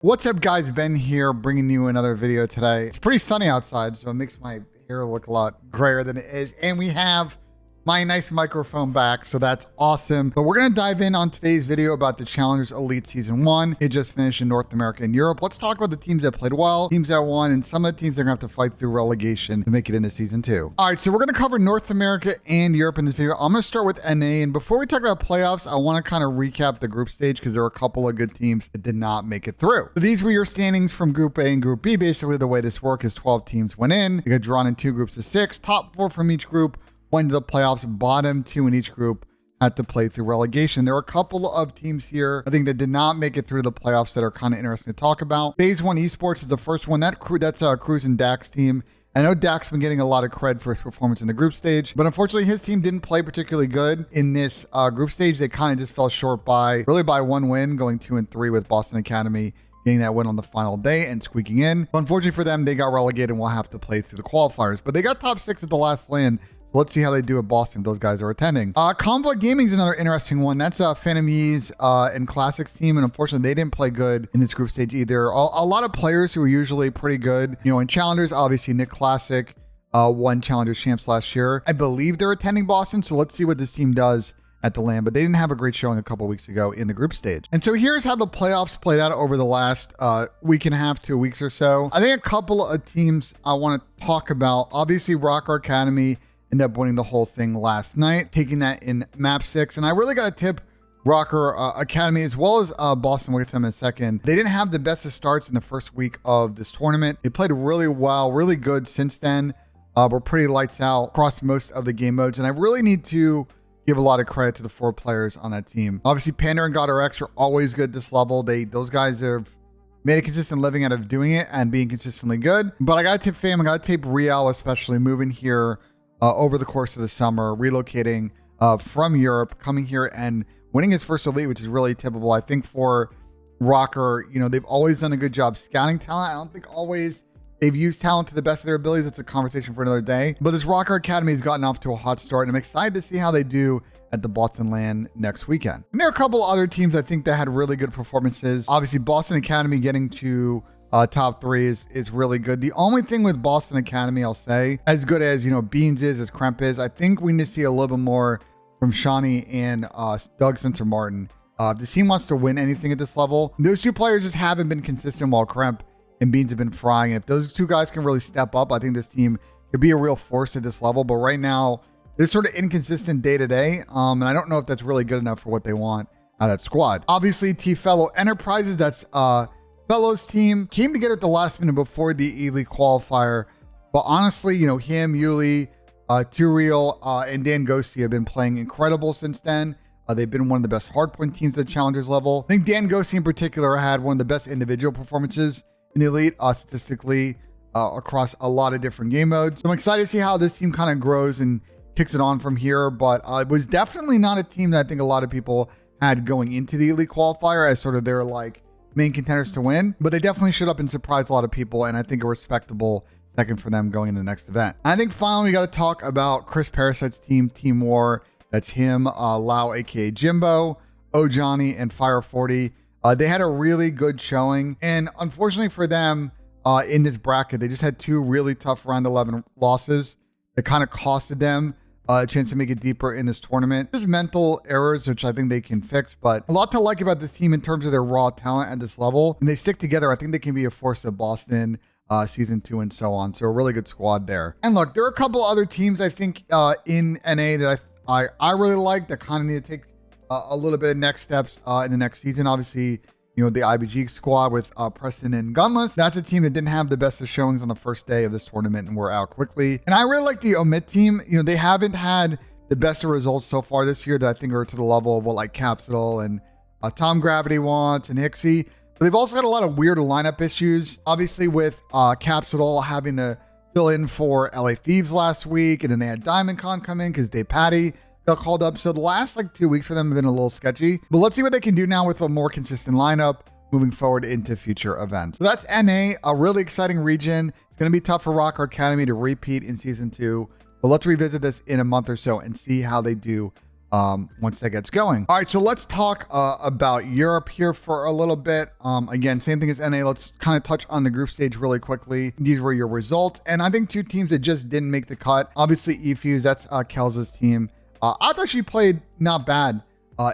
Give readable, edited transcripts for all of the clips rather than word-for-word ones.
What's up, guys? Ben here, bringing you another video today. It's pretty sunny outside, so it makes my hair look a lot grayer than it is. And we have my nice microphone back, so that's awesome. But we're going to dive in on today's video about the Challengers Elite Season 1. It just finished in North America and Europe. Let's talk about the teams that played well, teams that won, and some of the teams that are going to have to fight through relegation to make it into Season 2. All right, so we're going to cover North America and Europe in this video. I'm going to start with NA, and before we talk about playoffs, I want to kind of recap the group stage because there were a couple of good teams that did not make it through. So these were your standings from Group A and Group B. Basically, the way this works is 12 teams went in. They got drawn in two groups of 6. Top 4 from each group went to the playoffs. Bottom 2 in each group had to play through relegation. There were a couple of teams here, I think, that did not make it through the playoffs that are kind of interesting to talk about. Phase 1 Esports is the first one. That's Cruz and Dak's team. I know Dak's been getting a lot of cred for his performance in the group stage, but unfortunately his team didn't play particularly good in this group stage. They kind of just fell short by one win, going 2-3 with Boston Academy getting that win on the final day and squeaking in. But unfortunately for them, they got relegated and will have to play through the qualifiers. But they got top 6 at the last land. So let's see how they do at Boston if those guys are attending. Convoy Gaming is another interesting one. That's Phantom Yee's and Classics team, and unfortunately they didn't play good in this group stage either. A lot of players who are usually pretty good, you know, in Challengers. Obviously Nick Classic won Challengers champs last year. I believe they're attending Boston, so let's see what this team does at the land, but they didn't have a great showing a couple weeks ago in the group stage. And so here's how the playoffs played out over the last week and a half, 2 weeks or so. I think a couple of teams I want to talk about. Obviously ROKKR Academy ended up winning the whole thing last night, taking that in map 6. And I really got to tip ROKKR Academy as well as Boston. We'll get to them in a second. They didn't have the best of starts in the first week of this tournament. They played really well, really good since then. We're pretty lights out across most of the game modes. And I really need to give a lot of credit to the 4 players on that team. Obviously, Panda and GodRX are always good at this level. Those guys have made a consistent living out of doing it and being consistently good. But I got to tip Fam, I got to tip Real, especially moving here over the course of the summer, relocating from Europe, coming here and winning his first Elite, which is really tippable. I think for ROKKR, you know, they've always done a good job scouting talent. I don't think always they've used talent to the best of their abilities. It's a conversation for another day. But this ROKKR Academy has gotten off to a hot start, and I'm excited to see how they do at the Boston land next weekend. And there are a couple other teams I think that had really good performances. Obviously, Boston Academy getting to top 3 is really good. The only thing with Boston Academy, I'll say, as good as, you know, Beans is, as Kremp is, I think we need to see a little bit more from Shawnee and Doug Sensor Martin. If the team wants to win anything at this level, those 2 players just haven't been consistent while Kremp and Beans have been frying. And if those 2 guys can really step up, I think this team could be a real force at this level. But right now, they're sort of inconsistent day to day. And I don't know if that's really good enough for what they want out of that squad. Obviously, T-Fellow Enterprises, that's Fellows team, came together at the last minute before the Elite qualifier. But honestly, you know, him, Yuli, Turiel, and Dan Ghosty have been playing incredible since then. They've been one of the best hardpoint teams at the Challengers level. I think Dan Ghosty in particular had one of the best individual performances in the Elite statistically across a lot of different game modes. So I'm excited to see how this team kind of grows and kicks it on from here. But it was definitely not a team that I think a lot of people had going into the Elite qualifier as sort of their like main contenders to win, but they definitely showed up and surprised a lot of people, and I think a respectable second for them going into the next event. I think finally we got to talk about Chris Parasite's team, Team War. That's him, Lau aka Jimbo, Johnny, and Fire 40. They had a really good showing, and unfortunately for them in this bracket, they just had 2 really tough round 11 losses that kind of costed them a chance to make it deeper in this tournament. Just mental errors, which I think they can fix, but a lot to like about this team in terms of their raw talent at this level. And they stick together. I think they can be a force at Boston season 2 and so on. So a really good squad there. And look, there are a couple other teams I think in NA that I really like that kind of need to take a little bit of next steps in the next season. Obviously, you know, the IBG squad with Preston and Gunless. That's a team that didn't have the best of showings on the first day of this tournament and were out quickly. And I really like the Omit team. You know, they haven't had the best of results so far this year that I think are to the level of what like Capsule and Tom Gravity wants and Hixie. But they've also had a lot of weird lineup issues. Obviously with Capsule having to fill in for LA Thieves last week. And then they had Diamond Con come in because Dave Patty got called up. So the last like 2 weeks for them have been a little sketchy, but let's see what they can do now with a more consistent lineup moving forward into future events. So that's NA, a really exciting region. It's going to be tough for ROKKR Academy to repeat in season 2, but let's revisit this in a month or so and see how they do once that gets going. All right, so let's talk about Europe here for a little bit. Again, same thing as NA. Let's kind of touch on the group stage really quickly. These were your results, and I think two teams that just didn't make the cut. Obviously, eFuse, that's Kelza's team. I thought she played not bad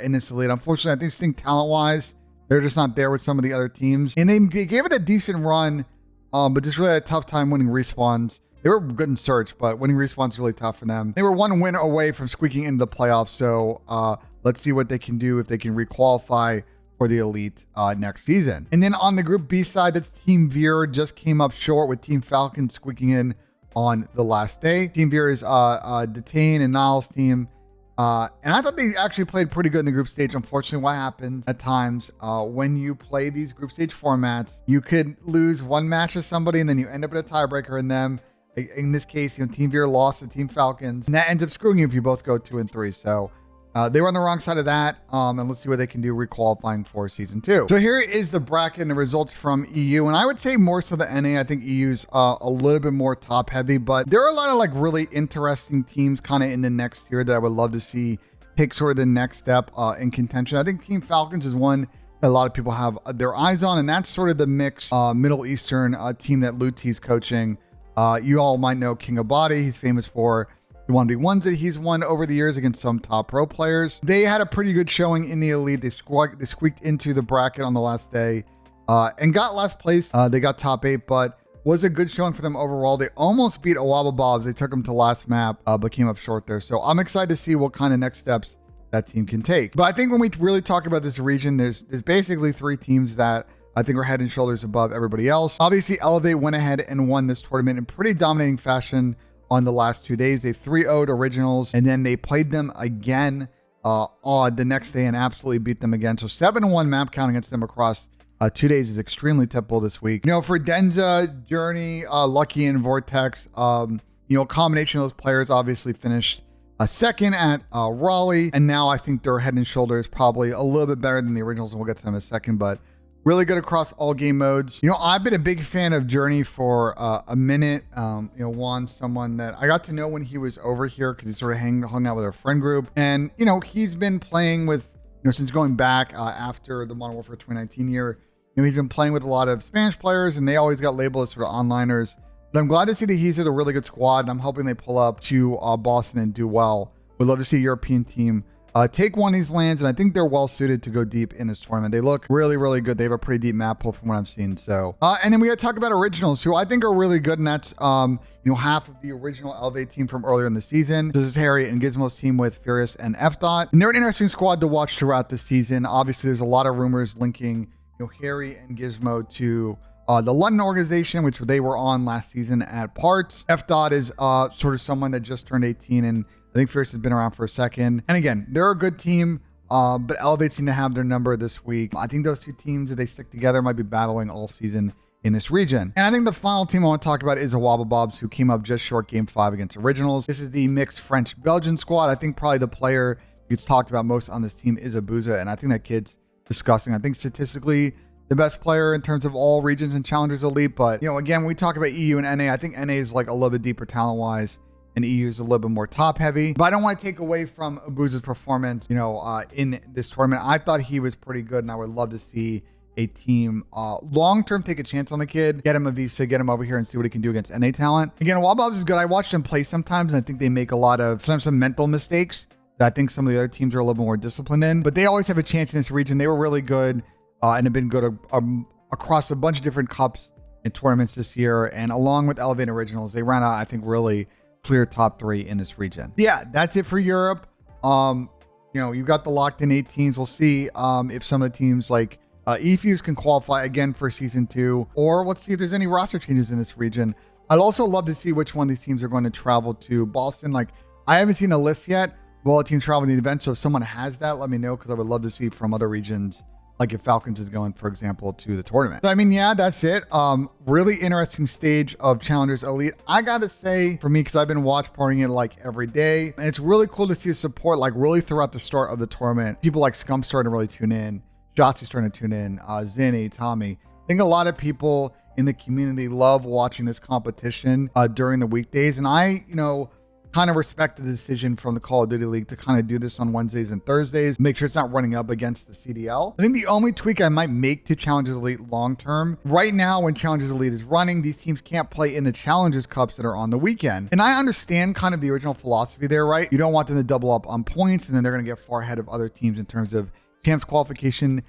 in this elite. Unfortunately, I think talent-wise, they're just not there with some of the other teams, and they gave it a decent run, but just really had a tough time winning respawns. They were good in search, but winning respawns really tough for them. They were one win away from squeaking into the playoffs, so let's see what they can do if they can requalify for the elite next season. And then on the Group B side, that's Team Veer just came up short with Team Falcon squeaking in on the last day. Team Veer is Detain and Niles' team. And I thought they actually played pretty good in the group stage. Unfortunately, what happens at times when you play these group stage formats, you could lose one match to somebody and then you end up in a tiebreaker in them. In this case, Team Veer lost to Team Falcons, and that ends up screwing you if you both go 2 and 3. So they were on the wrong side of that, and let's see what they can do requalifying for Season 2. So here is the bracket and the results from EU, and I would say more so the NA. I think EU's a little bit more top-heavy, but there are a lot of really interesting teams kind of in the next tier that I would love to see take sort of the next step in contention. I think Team Falcons is one that a lot of people have their eyes on, and that's sort of the mixed Middle Eastern team that Luti's coaching. You all might know King Abadi. He's famous for the 1v1s that he's won over the years against some top pro players. They had a pretty good showing in the elite. They squeaked into the bracket on the last day and got last place. They got top 8, but was a good showing for them overall. They almost beat Awaba Bobs. They took them to last map, but came up short there. So I'm excited to see what kind of next steps that team can take. But I think when we really talk about this region, there's basically 3 teams that I think we're head and shoulders above everybody else. Obviously, Elevate went ahead and won this tournament in pretty dominating fashion on the last 2 days. They 3-0'd Originals, and then they played them again on the next day and absolutely beat them again. So 7-1 map count against them across 2 days is extremely typical this week. For Denza, Journey, Lucky, and Vortex, a combination of those players obviously finished second at Raleigh, and now I think they're head and shoulders probably a little bit better than the Originals, and we'll get to them in a second, but really good across all game modes. I've been a big fan of Journey for a minute. Juan, someone that I got to know when he was over here because he sort of hung out with our friend group. And, he's been playing with, since going back after the Modern Warfare 2019 year, he's been playing with a lot of Spanish players and they always got labeled as sort of onliners. But I'm glad to see that he's with a really good squad, and I'm hoping they pull up to Boston and do well. Would love to see a European team take one of these lands, and I think they're well suited to go deep in this tournament. They look really, really good. They have a pretty deep map pool from what I've seen. So, and then we got to talk about Originals, who I think are really good, and that's half of the original Elevate team from earlier in the season. This is Harry and Gizmo's team with Furious and F-Dot, and they're an interesting squad to watch throughout the season. Obviously, there's a lot of rumors linking Harry and Gizmo to the London organization, which they were on last season at Parts. F-Dot is sort of someone that just turned 18, and I think Fierce has been around for a second. And again, they're a good team, but Elevate seem to have their number this week. I think those two teams, if they stick together, might be battling all season in this region. And I think the final team I want to talk about is Awaba Bobs, who came up just short game 5 against Originals. This is the mixed French-Belgian squad. I think probably the player who gets talked about most on this team is Abuza, and I think that kid's disgusting. I think statistically the best player in terms of all regions and Challengers Elite. But, again, when we talk about EU and NA, I think NA is like a little bit deeper talent-wise, and EU is a little bit more top-heavy. But I don't want to take away from Abuza's performance, in this tournament. I thought he was pretty good, and I would love to see a team long-term take a chance on the kid, get him a visa, get him over here and see what he can do against NA talent. Again, Wabobs is good. I watch them play sometimes, and I think they make a lot of sometimes some mental mistakes that I think some of the other teams are a little bit more disciplined in. But they always have a chance in this region. They were really good and have been good across a bunch of different cups and tournaments this year. And along with Elevate Originals, they ran out, I think, really clear top 3 in this region. Yeah, that's it for Europe. You've got the locked in 8 teams. We'll see if some of the teams like eFuse can qualify again for season 2, or let's see if there's any roster changes in this region. I'd also love to see which one of these teams are going to travel to Boston. Like, I haven't seen a list yet of all the teams traveling to the event, so if someone has that, let me know, because I would love to see from other regions, like if Falcons is going, for example, to the tournament. So, yeah, that's it. Really interesting stage of Challengers Elite. I gotta say, for me, because I've been watch partying it like every day, and it's really cool to see the support like really throughout the start of the tournament. People like Scum starting to really tune in. Jotsy's starting to tune in. Zinni, Tommy. I think a lot of people in the community love watching this competition during the weekdays. And I, kind of respect the decision from the Call of Duty League to kind of do this on Wednesdays and Thursdays, make sure it's not running up against the CDL. I think the only tweak I might make to Challengers Elite long term, right now when Challengers Elite is running, these teams can't play in the Challengers Cups that are on the weekend. And I understand kind of the original philosophy there, right? You don't want them to double up on points and then they're going to get far ahead of other teams in terms of champs qualification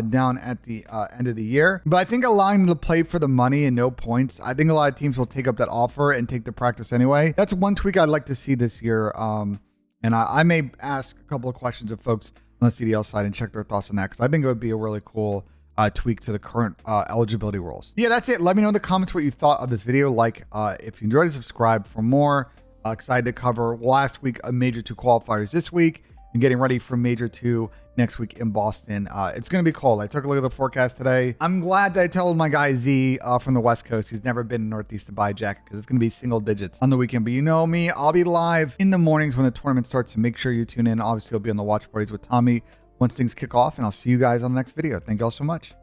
down at the end of the year. But I think allowing them to play for the money and no points, I think a lot of teams will take up that offer and take the practice anyway. That's one tweak I'd like to see this year. And I may ask a couple of questions of folks on the CDL side and check their thoughts on that, because I think it would be a really cool tweak to the current eligibility rules. Yeah, that's it. Let me know in the comments what you thought of this video. Like, if you enjoyed it, subscribe for more. Excited to cover last week a Major 2 qualifiers this week and getting ready for Major 2 next week in Boston. It's going to be cold. I took a look at the forecast today. I'm glad that I told my guy Z from the West Coast, who's never been in Northeast, to buy a jacket, because it's going to be single digits on the weekend. But you know me, I'll be live in the mornings when the tournament starts, so make sure you tune in. Obviously, I'll be on the watch parties with Tommy once things kick off, and I'll see you guys on the next video. Thank you all so much.